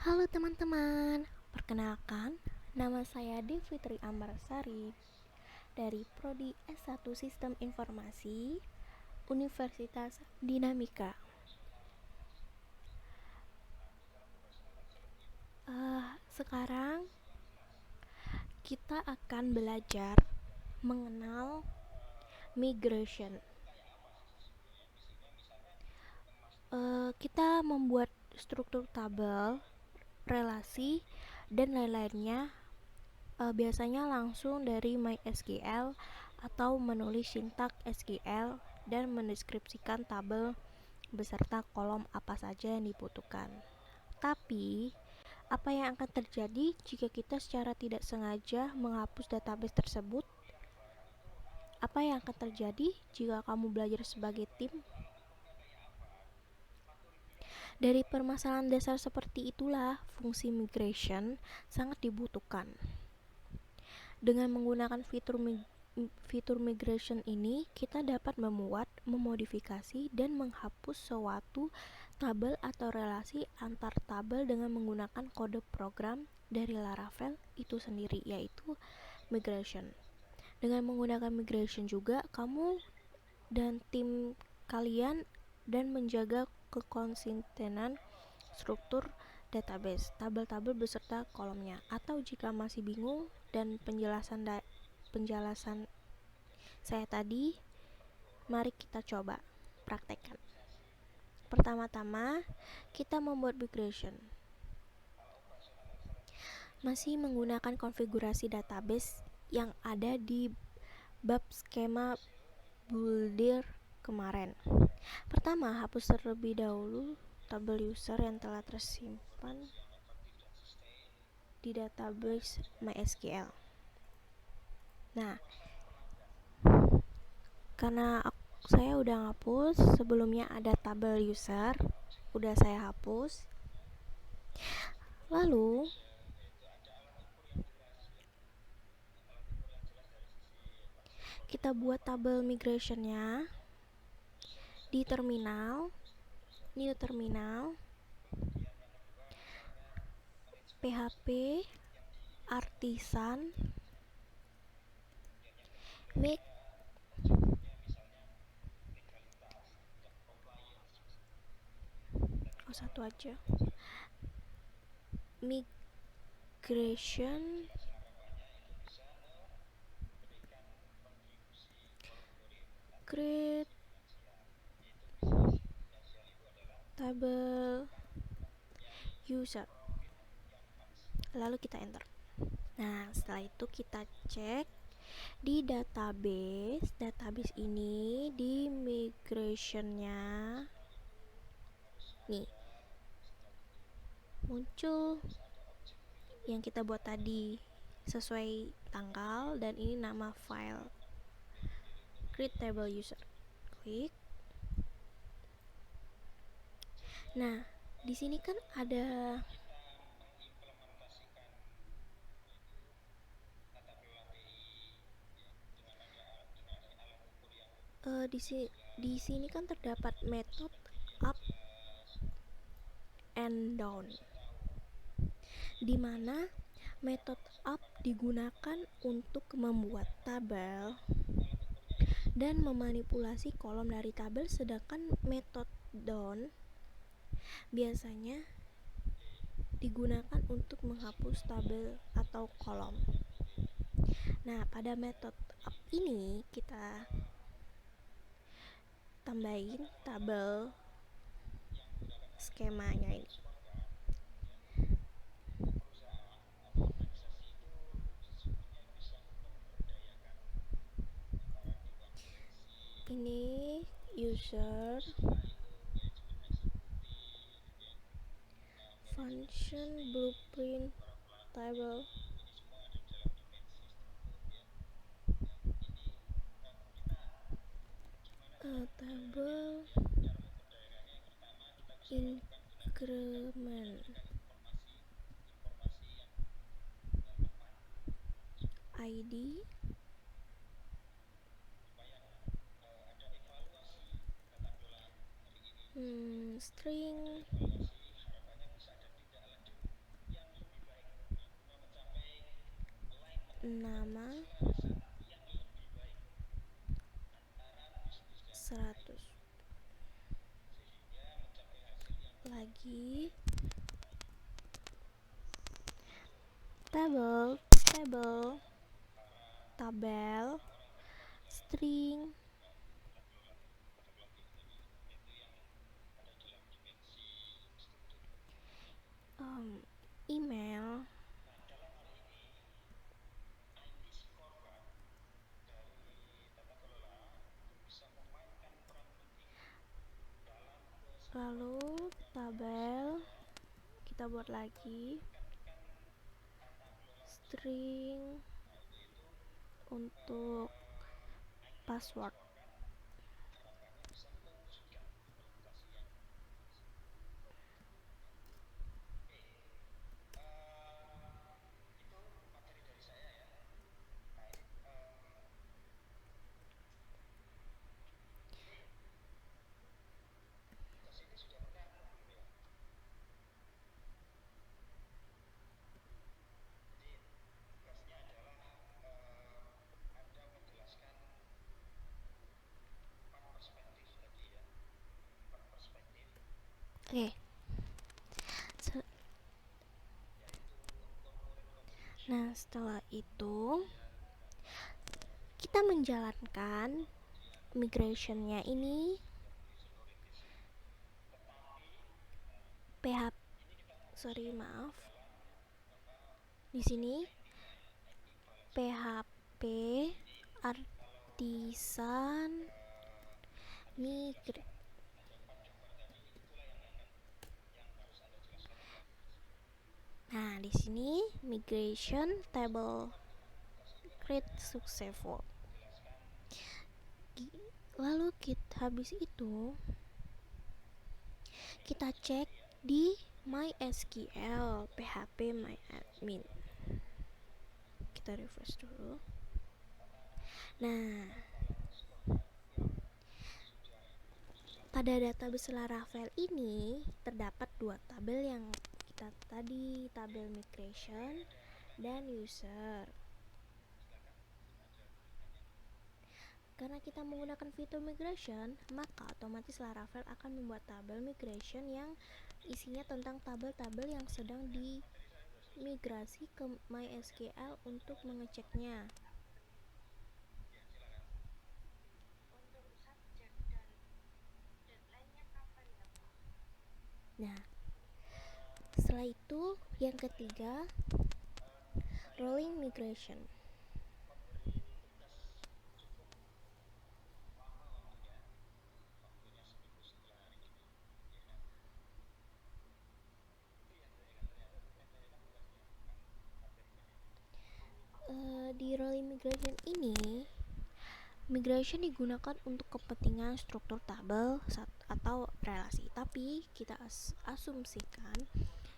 Halo teman-teman, perkenalkan, nama saya Devitri Ambarsari dari Prodi S1 Sistem Informasi Universitas Dinamika. Sekarang kita akan belajar mengenal migration. Kita membuat struktur tabel, relasi, dan lain-lainnya biasanya langsung dari MySQL atau menulis sintak SQL dan mendeskripsikan tabel beserta kolom apa saja yang dibutuhkan. Tapi, apa yang akan terjadi jika kita secara tidak sengaja menghapus database tersebut? Apa yang akan terjadi jika kamu belajar sebagai tim? Dari permasalahan dasar seperti itulah fungsi migration sangat dibutuhkan. Dengan menggunakan fitur migration ini, kita dapat memuat, memodifikasi, dan menghapus suatu tabel atau relasi antar tabel dengan menggunakan kode program dari Laravel itu sendiri, yaitu migration. Dengan menggunakan migration juga, kamu dan tim kalian dan menjaga kekonsistenan struktur database, tabel-tabel beserta kolomnya. Atau jika masih bingung dan penjelasan saya tadi, mari kita coba praktekkan. Pertama-tama, kita membuat migration. Masih menggunakan konfigurasi database yang ada di bab skema builder kemarin. Pertama, hapus terlebih dahulu tabel user yang telah tersimpan di database MySQL. Nah, karena saya udah hapus, sebelumnya ada tabel user, udah saya hapus. Lalu kita buat tabel migrationnya di terminal, new terminal, php artisan make satu aja, migration create tabel user, lalu kita enter. Nah, setelah itu kita cek di database ini, di migrationnya nih muncul yang kita buat tadi sesuai tanggal, dan ini nama file create table user. Klik. Nah, di sini kan ada di sini kan terdapat metode up and down, di mana metode up digunakan untuk membuat tabel dan memanipulasi kolom dari tabel, sedangkan metode down biasanya digunakan untuk menghapus tabel atau kolom. Nah, pada metode up ini kita tambahin tabel skemanya ini. Ini user function blueprint table table increment ID string nama 100 lagi tabel string email lalu tabel kita buat lagi string untuk password. Oke. Nah, setelah itu kita menjalankan migrationnya ini di sini PHP artisan migrate. Nah, di sini migration table create successful. Lalu habis itu kita cek di MySQL PHP MyAdmin. Kita refresh dulu. Nah, pada database Laravel ini terdapat dua tabel yang kita tadi, tabel migration dan user. Karena kita menggunakan fitur migration, maka otomatis Laravel akan membuat tabel migration yang isinya tentang tabel-tabel yang sedang dimigrasi ke MySQL untuk mengeceknya. Nah, setelah itu yang ketiga, rolling migration. Di rolling migration ini, migration digunakan untuk kepentingan struktur tabel atau relasi. Tapi kita asumsikan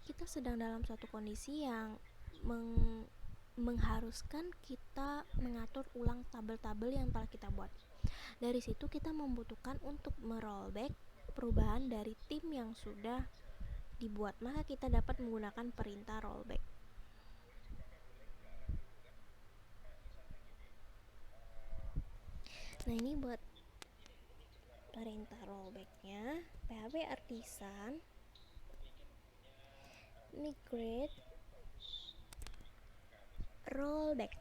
kita sedang dalam suatu kondisi yang mengharuskan kita mengatur ulang tabel-tabel yang telah kita buat. Dari situ kita membutuhkan untuk merollback perubahan dari tim yang sudah dibuat, maka kita dapat menggunakan perintah rollback. Nah, ini buat perintah rollbacknya, PHP artisan migrate rollback.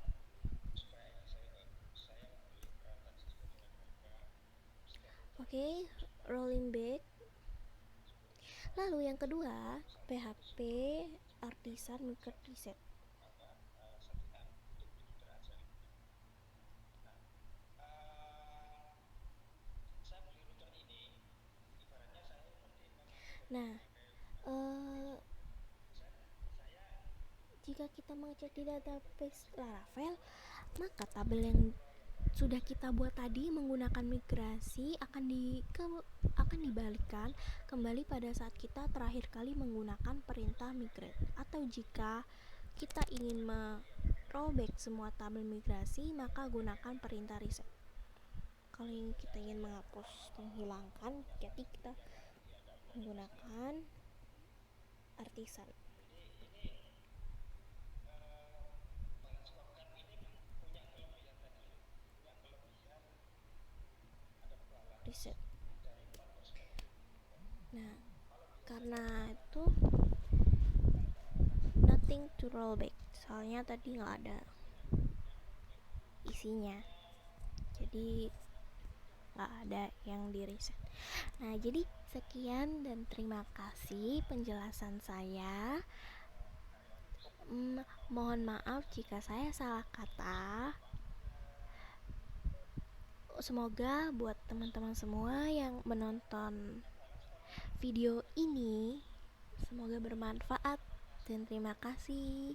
Oke, rolling back. Lalu yang kedua, PHP artisan migrate reset. Nah, jika kita mengecek di database Laravel, maka tabel yang sudah kita buat tadi menggunakan migrasi akan dibalikkan kembali pada saat kita terakhir kali menggunakan perintah migrate. Atau jika kita ingin rollback semua tabel migrasi, maka gunakan perintah reset. Kalau kita ingin menghilangkan, jadi kita menggunakan artisan. riset. Nah, karena itu nothing to roll back, soalnya tadi nggak ada isinya, jadi nggak ada yang di riset. Nah, jadi sekian dan terima kasih penjelasan saya. Mohon maaf jika saya salah kata. Semoga buat teman-teman semua yang menonton video ini semoga bermanfaat, dan terima kasih.